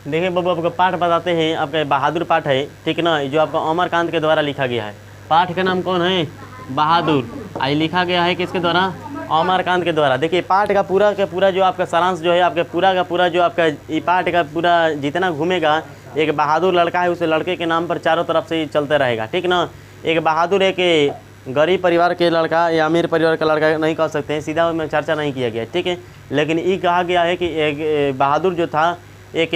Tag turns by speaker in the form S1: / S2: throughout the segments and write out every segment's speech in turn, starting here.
S1: देखिए बाबू, आपका पाठ बताते हैं, आपका बहादुर पाठ है, ठीक है ना, जो आपका अमरकांत के द्वारा लिखा गया है। पाठ का नाम कौन है? बहादुर। आई लिखा गया है किसके द्वारा? अमरकांत के द्वारा। देखिए पाठ का पूरा जो आपका सारांश जो है, आपके पूरा का पूरा जो आपका ये पाठ का पूरा जितना घूमेगा, एक बहादुर लड़का है, उस लड़के के नाम पर चारों तरफ से ही चलते रहेगा, ठीक ना। एक बहादुर एक गरीब परिवार के लड़का या अमीर परिवार का लड़का नहीं कह सकते हैं, सीधा में चर्चा नहीं किया गया, ठीक है। लेकिन ये कहा गया है कि एक बहादुर जो था, एक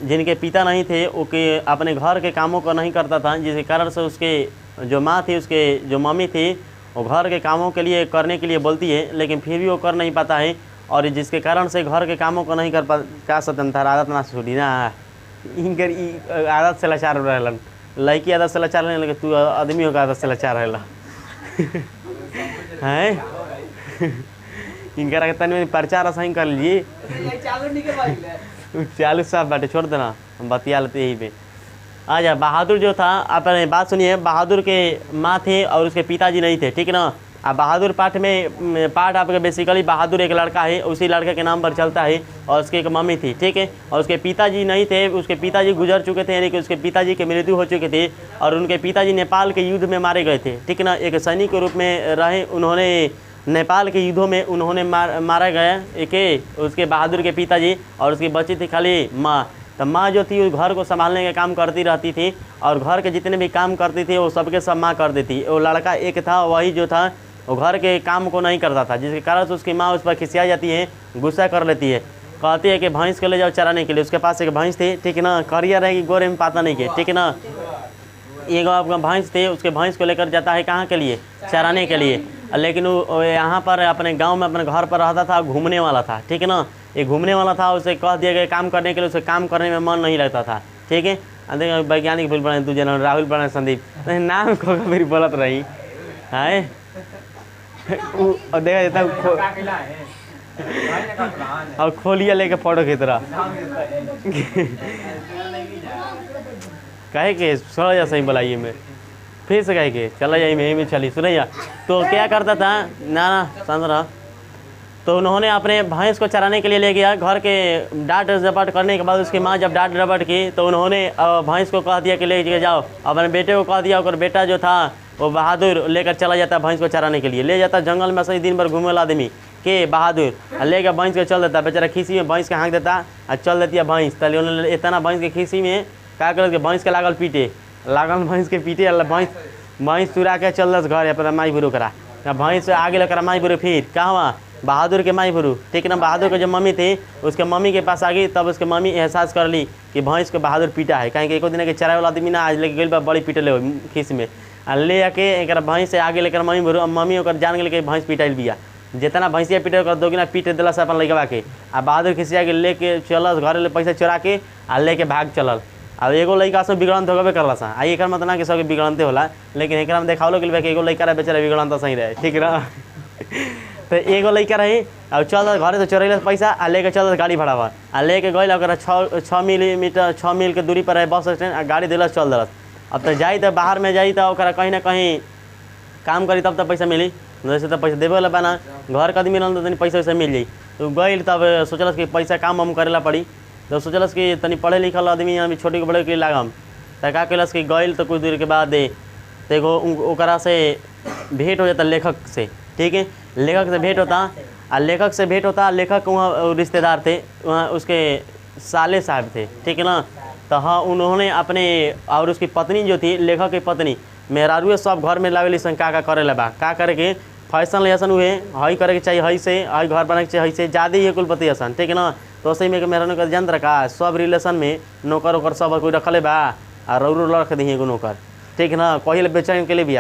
S1: जिनके पिता नहीं थे, वो के अपने घर के कामों को नहीं करता था, जिसके कारण से उसके जो माँ थी, उसके जो मम्मी थी, वो घर के कामों के लिए करने के लिए बोलती है, लेकिन फिर भी वो कर नहीं पाता है, और जिसके कारण से घर के कामों को नहीं कर पा का स्वतंत्र आदत ना छूटी ना, इनकर आदत से लाचार रहलन, लड़की आदत से लाचार नहीं, लेकिन तू आदमी होगा आदत से लाचार रहला हैं। इनका तनी प्रचार सही कर लीजिए, चालू साफ बाटे, छोड़ देना, हम बतिया लेते यही पे। आ जा, बहादुर जो था, आपने बात सुनिए, बहादुर के माँ थे और उसके पिताजी नहीं थे, ठीक है ना। अब बहादुर पाठ में पाठ आपका बेसिकली बहादुर एक लड़का है, उसी लड़के के नाम पर चलता है, और उसकी एक मम्मी थी, ठीक है, और उसके पिताजी नहीं थे, उसके पिताजी गुजर चुके थे, यानी कि उसके पिताजी की मृत्यु हो चुकी थी, और उनके पिताजी नेपाल के युद्ध में मारे गए थे, ठीक है ना। एक सैनिक के रूप में रहे, उन्होंने नेपाल के युद्धों में उन्होंने मारा गया एक उसके बहादुर के पिताजी, और उसकी बची थी खाली माँ। तो माँ जो थी वो घर को संभालने का काम करती रहती थी, और घर के जितने भी काम करती थी वो सबके सब माँ करती थी। वो लड़का एक था, वही जो था वो घर के काम को नहीं करता था, जिसके कारण से उसकी माँ उस पर खिसिया जाती है, गुस्सा कर लेती है, कहती है कि भैंस को ले जाओ चराने के लिए। उसके पास एक भैंस थी, ठीक है ना, करिया रहेगी गोरे में पाता नहीं के, ठीक है ना। एक आपका भैंस थे, उसके भैंस को लेकर जाता है कहाँ के लिए? चराने के लिए। लेकिन वो यहाँ पर अपने गांव में अपने घर पर रहता था, घूमने वाला था, ठीक है ना। ये घूमने वाला था, उसे कह दिया गया काम करने के लिए, उसे काम करने में मन नहीं लगता था, ठीक है। देखिए वैज्ञानिक भूल पड़े दूजे राहुल पड़े संदीप नाम को मेरी बोलत रही है। और देखा जाता और खोलिया लेके फोटो खींच रहा कहे के थोड़ा जा सही बुलाइए मैं फिर से कहे के चला जाइए मैं में चली सुनैया। तो क्या करता था ना समझ रहा, तो उन्होंने अपने भैंस को चराने के लिए ले गया। घर के डांट डपट करने के बाद उसकी माँ जब डांट डपट की तो उन्होंने भैंस को कह दिया कि ले जाओ। अपने बेटे को कह दिया, और बेटा जो था वो बहादुर लेकर चला जाता भैंस को चराने के लिए, ले जाता जंगल में सही दिन भर घूमे वाला आदमी के बहादुर लेकर भैंस को चल देता। बेचारा खीसी में भैंस के हाँक देता और चल देती है भैंस। तले उन्होंने इतना भैंस के खीसी में क्या कर भैंस के लागल पीटे, लागल भैंस के पीटे, भैंस चुरा के चल दस घर अपना माई बुरू करा। भैंस आगे लेकर माई बुरू फिर कहाँ बहादुर के माई बुरू, ठीक ना। बहादुर के जो मम्मी थी उसके मम्मी के पास आ गई, तब उसके मम्मी एहसास कर ली कि भैंस को बहादुर पीटा है। कहीं एक दिन के चराए वाला आदमी ना आज लेके गई बड़ी पीटले हो खीस में ले आके एक भैंस से आगे लेकर मम्मी बुरू, मम्मी ओकर जान गई कि भैंस पीटाइल बिया। जितना भैंसिया पीटे ओकर दोगुना पीट दिलस अपन लड़कवा के। आ बहादुर खिसिया के लेके चलस घर पैसा चोरा के आ लेके भाग चलल। अब एगो लड़का सब बिगड़न तो होबे करला सा। आ एकर मतलब ना कि सबके बिगड़नते होला, लेकिन एकरा में देखावलो गेल कि एगो लड़का रहे बेचारा बिगड़न तो सही रहे, ठीक ना। तो एगो लड़का रही और चल घर से चोरैल पैसा आ लेके चल गाड़ी भाड़ा आ लेके गई। ओकरा 6 मील के दूरी पर है बस स्टैंड, आ गाड़ी दिलस चल दिलस। अब तो जाई तो बाहर में जाई तो ओकरा कहीं ना कहीं काम करी तब तो पैसा मिली, जैसे तो पैसा देवे वाला बना घर का आदमी रहल तो तनी पैसा वैसा मिल जाई। तो गई तब सोचलस कि पैसा काम हम करेला पड़ी, तो सोचलस कि तनी पढ़े लिखल आदमी अभी छोटे के बड़े के लागम। तो का कैलस कि गई तो कुछ देर के बाद तो एगो ओकरा से भेंट हो जाता लेखक से, ठीक है। लेखक से भेंट होता लेखक वहाँ रिश्तेदार थे, वहाँ उसके साले साहब थे, ठीक है ना। तो हाँ उन्होंने अपने और उसकी पत्नी जो थी लेखक की पत्नी मेहरारू सब घर में लावेली सन का करे लबा का करे के फैशन लेसन हुए हई करे के चाहिए, हई से हई घर बनाने के चाहिए, हई से ज़्यादा ही कुलपति हसन, ठीक है ना। तो सही में मेहरानू का जन रखा सब रिलेशन में नौकर वोकर सब कोई रखले बा और रौरू रख दी एगो नौकर, ठीक है ना। कही बेचने के लिए भी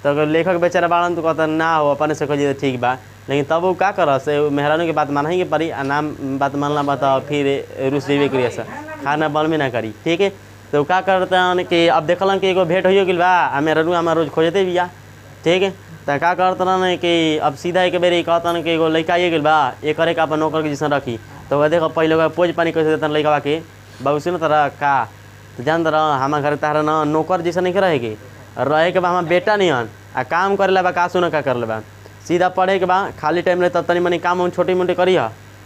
S1: तो लेखक बेचारा बाड़न तो कहता ना हो अपने से कही ठीक बा, लेकिन तब वो का कर से मेहरानू की बात माना ही के पड़ी आ नाम बात मानला बता फिर रुस जेबे करिए सर खाना बनबे ना करी, ठीक है। तो क्या करते हैं कि अब देखलन कि एगो भेंट हो गई बा आ मेहरानू हमारा रोज खोजते भी ठीक है। तो क्या करते रहन कि अब सीधा एक बेर कहतन कि एगो लड़का ये गई बा एक करे का अपन नौकर के जैसा रखी। तो वह देखो पहले पोज पानी कैसे देता लड़का के बाबू सुन तरह का तो जान रहा हमारे घर तारा ना नौकर जैसा नहीं रहेगी रहे के बा हमारा बेटा नहीं हन आ काम करे बा का सुन का कर ले बा सीधा पढ़े के बा खाली टाइम रहे तब तनी मनी काम हम छोटी मोटी करी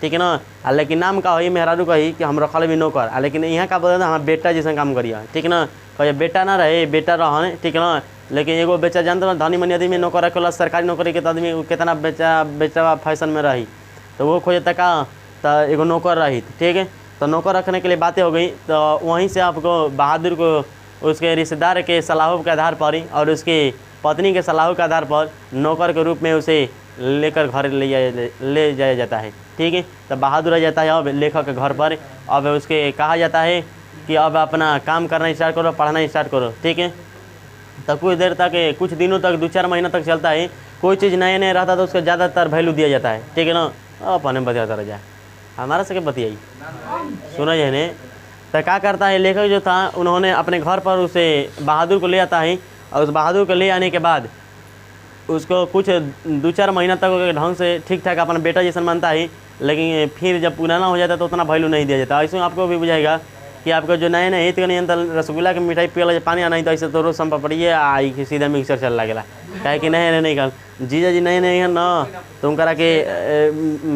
S1: ठीक है ना। लेकिन नाम का ही मेहरारू कही कि हम रखल भी नौकर, लेकिन यहाँ का बोले हमारा बेटा जैसा काम करिए, ठीक है ना। कहे बेटा ना रहे, बेटा रह, ठीक है ना। लेकिन एगो बेचा जानते ना, धनी मनी आदमी नौकर रखेला, सरकारी नौकरी के आदमी कितना बेचा फैशन में रही, तो वो खोजता का तो एगो नौकर रही, ठीक है। तो नौकर रखने के लिए बातें हो गई, तो वहीं से आपको बहादुर को उसके रिश्तेदार के सलाहों के आधार पर और उसकी पत्नी के सलाहों के आधार पर नौकर के रूप में उसे लेकर घर ले जाया जाता है, ठीक है। तो बहादुर आ जाता है अब लेखक के घर पर। अब उसके कहा जाता है कि अब अपना काम करना स्टार्ट करो, पढ़ना स्टार्ट करो, ठीक है। तो कुछ देर तक, कुछ दिनों तक, 2-4 महीना तक चलता है। कोई चीज़ नए नए रहता तो उसका ज़्यादातर वैल्यू दिया जाता है, ठीक है ना। अपने बतियाता रह जाए, हमारा से बतियाई सुना जाए ने। तो क्या करता है लेखक जो था, उन्होंने अपने घर पर उसे बहादुर को ले आता है, और उस बहादुर को ले आने के बाद उसको कुछ 2-4 महीना तक ढंग से ठीक ठाक अपना बेटा जैसा मानता है। लेकिन फिर जब पुराना हो जाता है तो उतना वैल्यू नहीं दिया जाता। ऐसे आपको भी बुझाएगा कि आपको जो नए नए हित नहीं तो रसगुल्ला के मिठाई पियल पानी आना, तो ऐसे तो रोज संपड़िए आई कि सीधा मिक्सर चल लगेला, कहे कि नहीं कल जीजा जी नए नए हैं ना, तुम करा के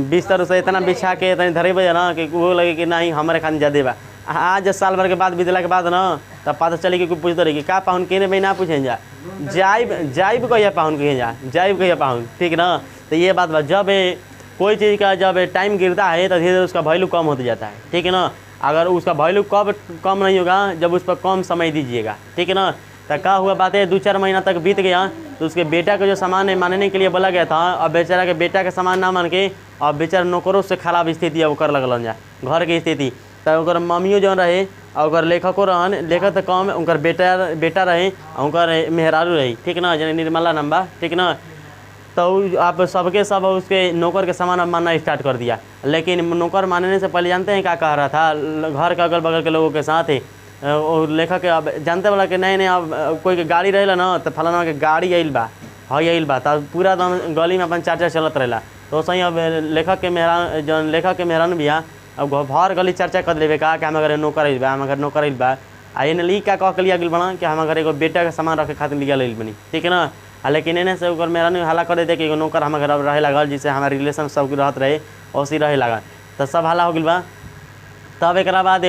S1: बिस्तर से इतना बिछा के इतनी धरे बजे ना कि वो लगे कि नहीं हमारे खान ज़्यादा बा। आज 10 साल भर के बाद बीतला के बाद ना तब पता चले कि कोई पूछते रही कि का पाहुन के भाई ना पूछें जा जाइब कहिए पाहुन कहीं जा जाइब कहिए पाहुन, ठीक ना। तो ये बात बा, जब कोई चीज़ का जब टाइम गिरता है तो धीरे धीरे उसका वैल्यू कम होता जाता है, ठीक है ना। अगर उसका वैल्यू कब कम नहीं होगा, जब उस पर कम समय दीजिएगा, ठीक है ना। तो क्या हुआ बात है, 2-4 महीना तक बीत गया तो उसके बेटा का जो सामान है मानने के लिए बोला गया था, अब बेचारा के बेटा के सामान ना मान के अब बेचारा नौकरों से खराब स्थिति अब कर लगल जा घर के स्थिति। तो मम्मियों जो रहे और लेखकों रहन, लेखक तो कम उनकर बेटा रहे उनकर मेहरारू रही, ठीक ना, जन निर्मला नंबा, ठीक ना। तो आप सबके सब उसके नौकर के सामान अब मानना स्टार्ट कर दिया। लेकिन नौकर मानने से पहले जानते हैं क्या कह रहा था घर के अगल बगल के लोगों के साथ है, और लेखक अब जानते वाला कि नहीं अब कोई के गाड़ी रहेला ना तो फलाना के गाड़ी आइल बा हई आइल बा, तो पूरा दम गली में अपन चर्चा चलत रहेला। तो सही अब लेखक के मेहरान बिया अब भर गली चर्चा कर लेवे का कि हम अगर नौकर आइल बा, हम अगर नौकर आइल बा आ एने ली क्या कह के लिया गल बना कि हम अगर एगो बेटा के सामान रखे खातिर लिया ले बनी, ठीक है ना। लेकिन एने से ओकर मेहरान हल्ला कर देते कि एगो नौकर हम घर रहे लागल, जिससे हमारे रिलेशन सब रहत रहे वैसे रहे लागल, तो सब हल्ला हो गल बा। तब एक बाद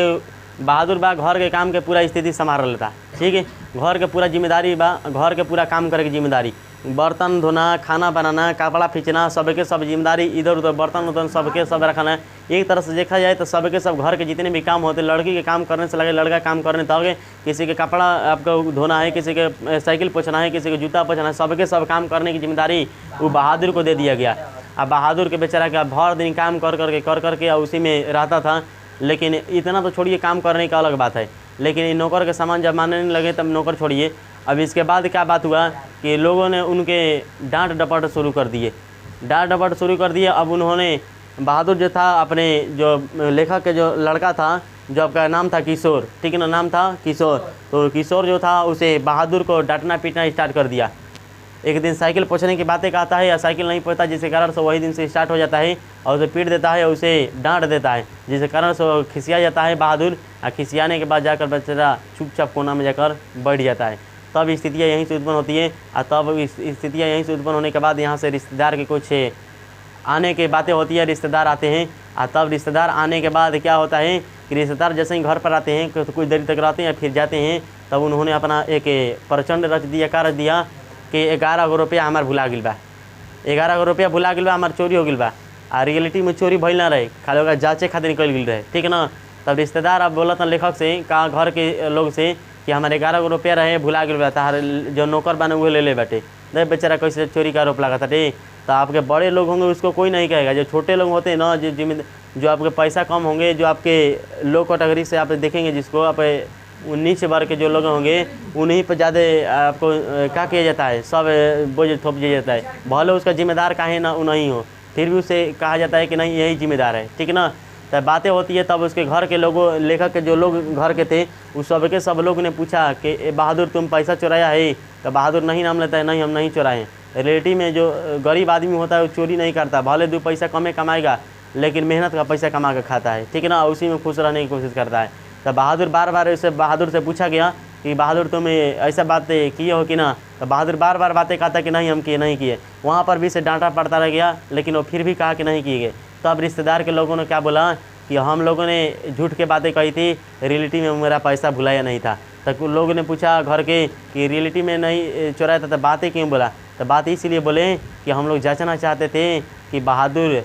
S1: बहादुर बा घर के काम के पूरा स्थिति संभाल लेता, ठीक है। घर के पूरा जिम्मेदारी बा, घर के पूरा काम करे की जिम्मेदारी, बर्तन धोना, खाना बनाना, कपड़ा खींचना, सबके सब जिम्मेदारी, इधर उधर बर्तन उर्तन सबके सब रखना। एक तरह से देखा जाए तो सबके सब घर के जितने भी काम होते, लड़की के काम करने से लगे लड़का काम करने तक, किसी के कपड़ा आपको धोना है, किसी के साइकिल पोछना है, किसी के जूता पोछना है, सबके सब काम करने की जिम्मेदारी वो बहादुर को दे दिया गया। अब बहादुर के बेचारा का भर दिन काम कर करके उसी में रहता था। लेकिन इतना तो छोड़िए, काम करने का अलग बात है, लेकिन नौकर के सामान जब मानने लगे तब नौकर छोड़िए। अब इसके बाद क्या बात हुआ कि लोगों ने उनके डांट डपट शुरू कर दिए। अब उन्होंने बहादुर जो था, अपने जो लेखक के जो लड़का था जो आपका नाम था किशोर, ठीक है ना, नाम था किशोर, तो किशोर जो था उसे बहादुर को डांटना पीटना स्टार्ट कर दिया। एक दिन साइकिल पोछने की बातें कहता है या साइकिल नहीं पोछता, जिसके कारण से वही दिन से स्टार्ट हो जाता है और उसे पीट देता है, उसे डांट देता है, जिसके कारण से वो खिसिया जाता है बहादुर। और खिसियाने के बाद जाकर बेचारा चुपचाप कोना में जाकर बैठ जाता है। तब स्थितियाँ यहीं से उत्पन्न होती है। और तब स्थितियाँ यहीं से उत्पन्न होने के बाद यहाँ से रिश्तेदार के कुछ आने की बातें होती है, रिश्तेदार आते हैं। और तब रिश्तेदार आने के बाद क्या होता है कि रिश्तेदार जैसे ही घर पर आते हैं तो कुछ देर तक रहते हैं, फिर जाते हैं। तब उन्होंने अपना एक प्रचंड रच दिया कि 11 रुपया हमार भुला गिल बा, 11 रुपया भुला गिल बा, हमार चोरी हो गिल बा। आ रियलिटी में चोरी भइल ना रहे, खाली ओकरा जाँचे खातिर निकल गिल रहे, ठीक है ना। तब रिश्तेदार अब बोला था लेखक से, कहा घर के लोग से कि हमारे 11 रुपया रहे भुला गिल बा, तार जो नौकर बने हुए ले बैठे, नहीं बेचारा कैसे चोरी का आरोप लगा था। तो आपके बड़े लोग होंगे उसको कोई नहीं कहेगा, जो छोटे लोग होते हैं ना, जो आपके पैसा कम होंगे, जो आपके लो कैटेगरी से आप देखेंगे, जिसको आप नीचे वर्ग के जो लोग होंगे उन्हीं पर ज़्यादा आपको क्या किया जाता है, सब बोझ थोप दिया जाता है। भले उसका जिम्मेदार काहे ना नहीं हो, फिर भी उसे कहा जाता है कि नहीं यही जिम्मेदार है, ठीक है ना। तो बातें होती है। तब उसके घर के लोगों, लेखक के जो लोग घर के थे, उस सबके सब लोग ने पूछा कि बहादुर तुम पैसा चुराया है? तो बहादुर नहीं नाम लेता है, नहीं हम नहीं चुराए हैं। रिलेटिव में जो गरीब आदमी होता है वो चोरी नहीं करता, भले 2 पैसा कमे कमाएगा लेकिन मेहनत का पैसा कमा के खाता है, ठीक है ना, उसी में खुश रहने की कोशिश करता है। तो बहादुर बार उसे बहादुर से पूछा गया कि बहादुर तुम ऐसा बातें किए हो कि ना? तो बहादुर बार बातें कहता कि नहीं हम किए नहीं किए। वहाँ पर भी इसे डांटा पड़ता रह गया, लेकिन वो फिर भी कहा कि नहीं किए गए। तब रिश्तेदार के लोगों ने क्या बोला कि हम लोगों ने झूठ के बातें कही थी, रियलिटी में मेरा पैसा भुलाया नहीं था। तब लोगों ने पूछा घर के कि रियलिटी में नहीं चुराया था, तो बातें क्यों बोला? तो बात इसीलिए बोले कि हम लोग जांचना चाहते थे कि बहादुर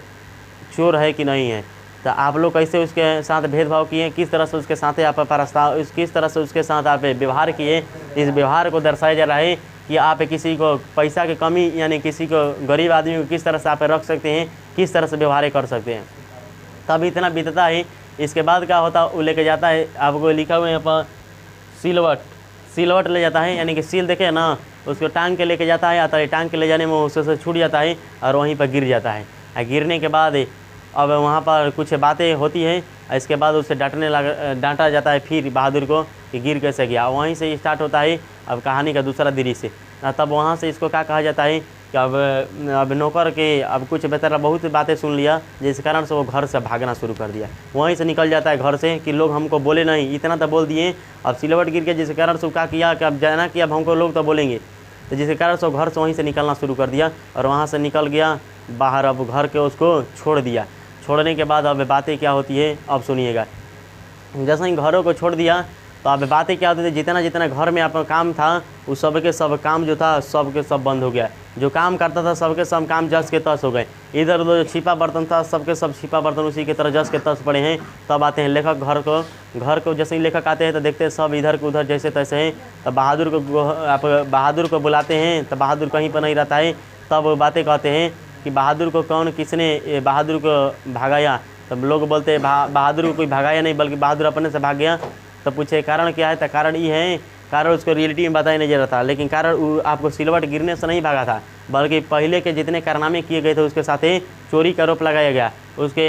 S1: चोर है कि नहीं है। तो आप लोग कैसे उसके साथ भेदभाव किए, किस तरह से उसके साथ आप प्रस्ताव, किस तरह से उसके साथ आप व्यवहार किए, इस व्यवहार को दर्शाया जा रहा है कि आप किसी को पैसा की कमी यानी किसी को गरीब आदमी को किस तरह से आप रख सकते हैं, किस तरह से व्यवहार कर सकते हैं। तब इतना बीतता है। इसके बाद क्या होता है, वो लेके जाता है, आपको लिखा हुआ है यहाँ पर सिलवट ले जाता है, यानी कि सील देखे ना, उसको टांग के लेके जाता है, आता है टांग के ले जाने में उससे छूट जाता है और वहीं पर गिर जाता है। गिरने के बाद अब वहाँ पर कुछ बातें होती हैं, इसके बाद उसे डांटा जाता है फिर बहादुर को कि गिर कैसे गया। वहीं से स्टार्ट होता है अब कहानी का दूसरा दृश्य। तब वहाँ से इसको क्या कहा जाता है कि अब नौकर के अब कुछ बेहतर बहुत बातें सुन लिया, जिस कारण से वो घर से भागना शुरू कर दिया। वहीं से निकल जाता है घर से कि लोग हमको बोले नहीं, इतना तो बोल दिए, अब सिलवट गिर के जिस कारण से क्या किया कि अब जाना कि अब हमको लोग तो बोलेंगे, तो जिसके कारण से घर से वहीं से निकलना शुरू कर दिया और वहाँ से निकल गया बाहर। अब घर के उसको छोड़ दिया। छोड़ने के बाद अब बातें क्या होती है अब सुनिएगा। जैसे ही घरों को छोड़ दिया तो अब बातें क्या होती थी, जितना जितना घर में आपका काम था उस सब के सब काम जो था सब के सब बंद हो गया। जो काम करता था सबके सब काम जस के तस हो गए। इधर उधर जो छिपा बर्तन था सबके सब छिपा बर्तन उसी की तरह जस के तस पड़े हैं। तब आते हैं लेखक घर को जैसे ही लेखक आते हैं तो देखते हैं सब इधर को उधर जैसे तैसे हैं। तब बहादुर को बुलाते हैं, तो बहादुर कहीं पर नहीं रहता है। तब वो बातें कहते हैं कि बहादुर को किसने बहादुर को भगाया। तब लोग बोलते हैं बहादुर को कोई भगाया नहीं, बल्कि बहादुर अपने से भाग गया। तो पूछे कारण क्या है, तो कारण ये है, कारण उसको रियलिटी में बताया नहीं जा रहा था, लेकिन कारण आपको सिलवट गिरने से नहीं भागा था, बल्कि पहले के जितने कारनामे किए गए थे उसके साथ चोरी का आरोप लगाया गया, उसके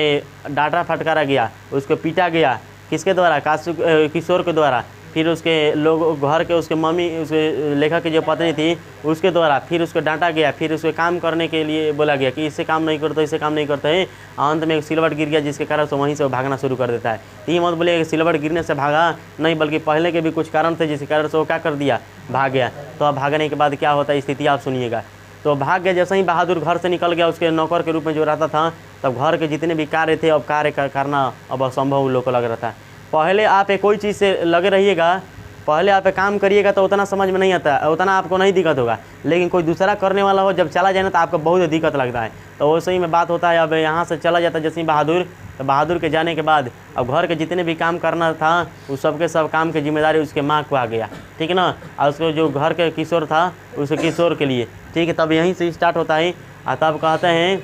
S1: डांटा फटकारा गया, उसको पीटा गया। किसके द्वारा? किशोर के द्वारा। फिर उसके लोग घर के उसके मम्मी, उसके लेखक की जो पत्नी थी उसके द्वारा। फिर उसको डांटा गया, फिर उसको काम करने के लिए बोला गया कि इससे काम नहीं करते, इससे काम नहीं करते हैं। अंत में एक सिलवट गिर गया, जिसके कारण से वहीं से वो भागना शुरू कर देता है। तो ये मत बोलिए कि सिलवट गिरने से भागा नहीं, बल्कि पहले के भी कुछ कारण थे जिसके कारण से वो क्या कर दिया, भाग गया। तो अब भागने के बाद क्या होता है स्थिति आप सुनिएगा। तो भाग गया। जैसे ही बहादुर घर से निकल गया, उसके नौकर के रूप में जो रहता था, तब घर के जितने भी कार्य थे अब कार्य करना अब असंभव उन लोग को लग रहा था। पहले आप कोई चीज़ से लगे रहिएगा, पहले आप काम करिएगा तो उतना समझ में नहीं आता, उतना आपको नहीं दिक्कत होगा, लेकिन कोई दूसरा करने वाला हो जब चला जाए ना तो आपको बहुत दिक्कत लगता है। तो वैसे ही में बात होता है। अब यहाँ से चला जाता है जैसे बहादुर, तो बहादुर के जाने के बाद अब घर के जितने भी काम करना था उस सबके सब काम की जिम्मेदारी उसके माँ को आ गया, ठीक है ना। और उसको जो घर के किशोर था उस किशोर के लिए, ठीक है। तब यहीं से स्टार्ट होता है। तब कहते हैं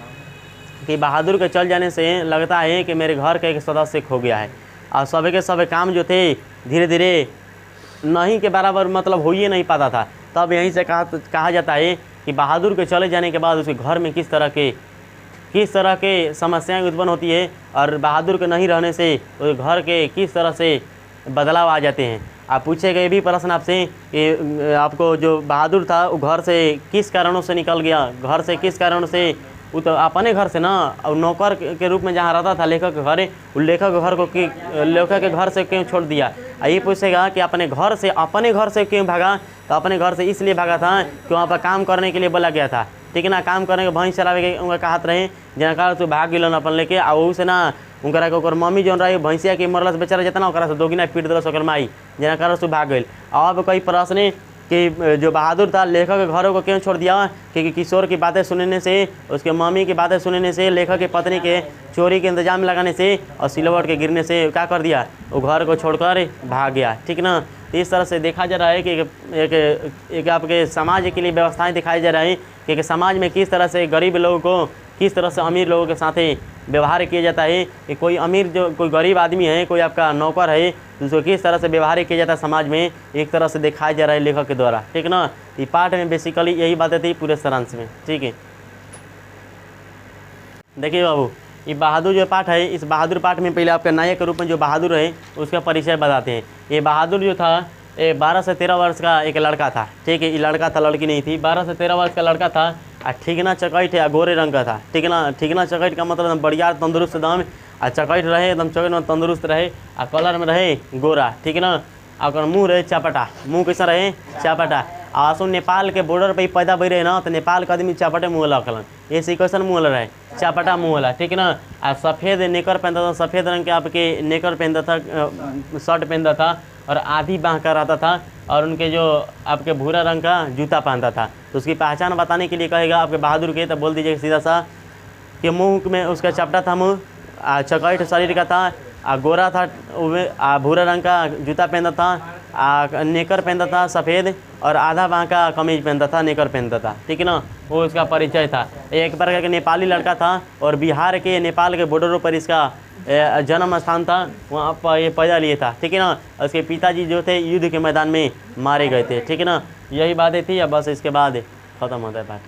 S1: कि बहादुर के चल जाने से लगता है कि मेरे घर का एक सदस्य खो गया है। और सब के सब काम जो थे धीरे धीरे नहीं के बराबर मतलब हो ही नहीं पाता था। तब यहीं से कहा जाता है कि बहादुर के चले जाने के बाद उसके घर में किस तरह के समस्याएं उत्पन्न होती है, और बहादुर के नहीं रहने से उस घर के किस तरह से बदलाव आ जाते हैं। आप पूछे गए भी प्रश्न आपसे कि आपको जो बहादुर था वो घर से किस कारणों से निकल गया, घर से किस कारणों से, वो तो अपने घर से ना, और नौकर के रूप में जहाँ रहता था लेखक के घर, वो लेखक के घर से क्यों छोड़ दिया। ये पूछेगा कि अपने घर से क्यों भागा, तो अपने घर से इसलिए भागा था कि वहाँ पर काम करने के लिए बोला गया था, ठीक है ना। काम करने के भैंस चलावे के उनका कहत रहे, जना कारण से भाग गए अपन लेके। आ वह से ना उनकरा के ओकर मम्मी जौन रही भैंसिया के मरल से बेचारा जितना ओकरा से दोगुना पीट दिलस ओकर माई, जना कारण से भाग गई। अब कई प्रश्न कि जो बहादुर था लेखक के घरों को क्यों छोड़ दिया, क्योंकि किशोर की बातें सुनने से, उसके मम्मी की बातें सुनने से, लेखक की पत्नी के चोरी के इंतजाम लगाने से और सिलवट के गिरने से क्या कर दिया, वो घर को छोड़कर भाग गया, ठीक ना। इस तरह से देखा जा रहा है कि एक आपके समाज के लिए व्यवस्थाएं दिखाई जा रही है कि समाज में किस तरह से गरीब लोगों को किस तरह से अमीर लोगों के साथ व्यवहार किया जाता है। कि कोई अमीर जो कोई गरीब आदमी है, कोई आपका नौकर है, तो उसको किस तरह से व्यवहार किया जाता है समाज में, एक तरह से दिखाया जा रहा है लेखक के द्वारा, ठीक ना। ये पाठ में बेसिकली यही बातें थी पूरे सारांश में, ठीक है। देखिए बाबू, ये बहादुर जो पाठ है, इस बहादुर पाठ में पहले आपके नायक के रूप में जो बहादुर है उसका परिचय बताते हैं। ये बहादुर जो था 12 से 13 वर्ष का एक लड़का था, ठीक है। ये लड़का था, लड़की नहीं थी। 12 से 13 वर्ष का लड़का था, ठीकना चकैट है, गोरे रंग का था, ठीक है ना। ठीकना चकैट का मतलब एकदम बढ़िया तंदुरुस्त एकदम, चकैट रहे एकदम चकैट में तंदुरुस्त रहे, और कलर में रहे गोरा, ठीक है ना। और मुँह रहे चापटा, मुँह कैसा रहे चापटा। आसो नेपाल के बॉर्डर पर ही पैदा भई रहे ना, तो नेपाल के आदमी चापटे मुँह रखलन, ऐसे कैसन मुँह रहे, चापटा मुँह वाला, ठीक है ना। सफ़ेद नेकर पहनता था, सफ़ेद रंग के आपके नेकर पहनता था, शर्ट पहनता था और आधी बाँह का रहता था, और उनके जो आपके भूरा रंग का जूता पहनता था। तो उसकी पहचान बताने के लिए कहेगा आपके बहादुर के, तो बोल दीजिएगा सीधा सा कि मुँह में उसका चपटा था, मुँह चौकट शरीर का था, गोरा था, भूरा रंग का जूता पहनता था, नेकर पहनता था सफ़ेद, और आधा बाँह का कमीज पहनता था, नेकर पहनता था, ठीक है ना। वो उसका परिचय था। एक प्रकार का नेपाली लड़का था और बिहार के नेपाल के बॉर्डरों पर इसका जन्म स्थान था, वहाँ पर ये पैदा लिए था, ठीक है ना। उसके पिताजी जो थे युद्ध के मैदान में मारे गए थे, ठीक है ना। यही बातें थी। अब बस इसके बाद ख़त्म होता है बात।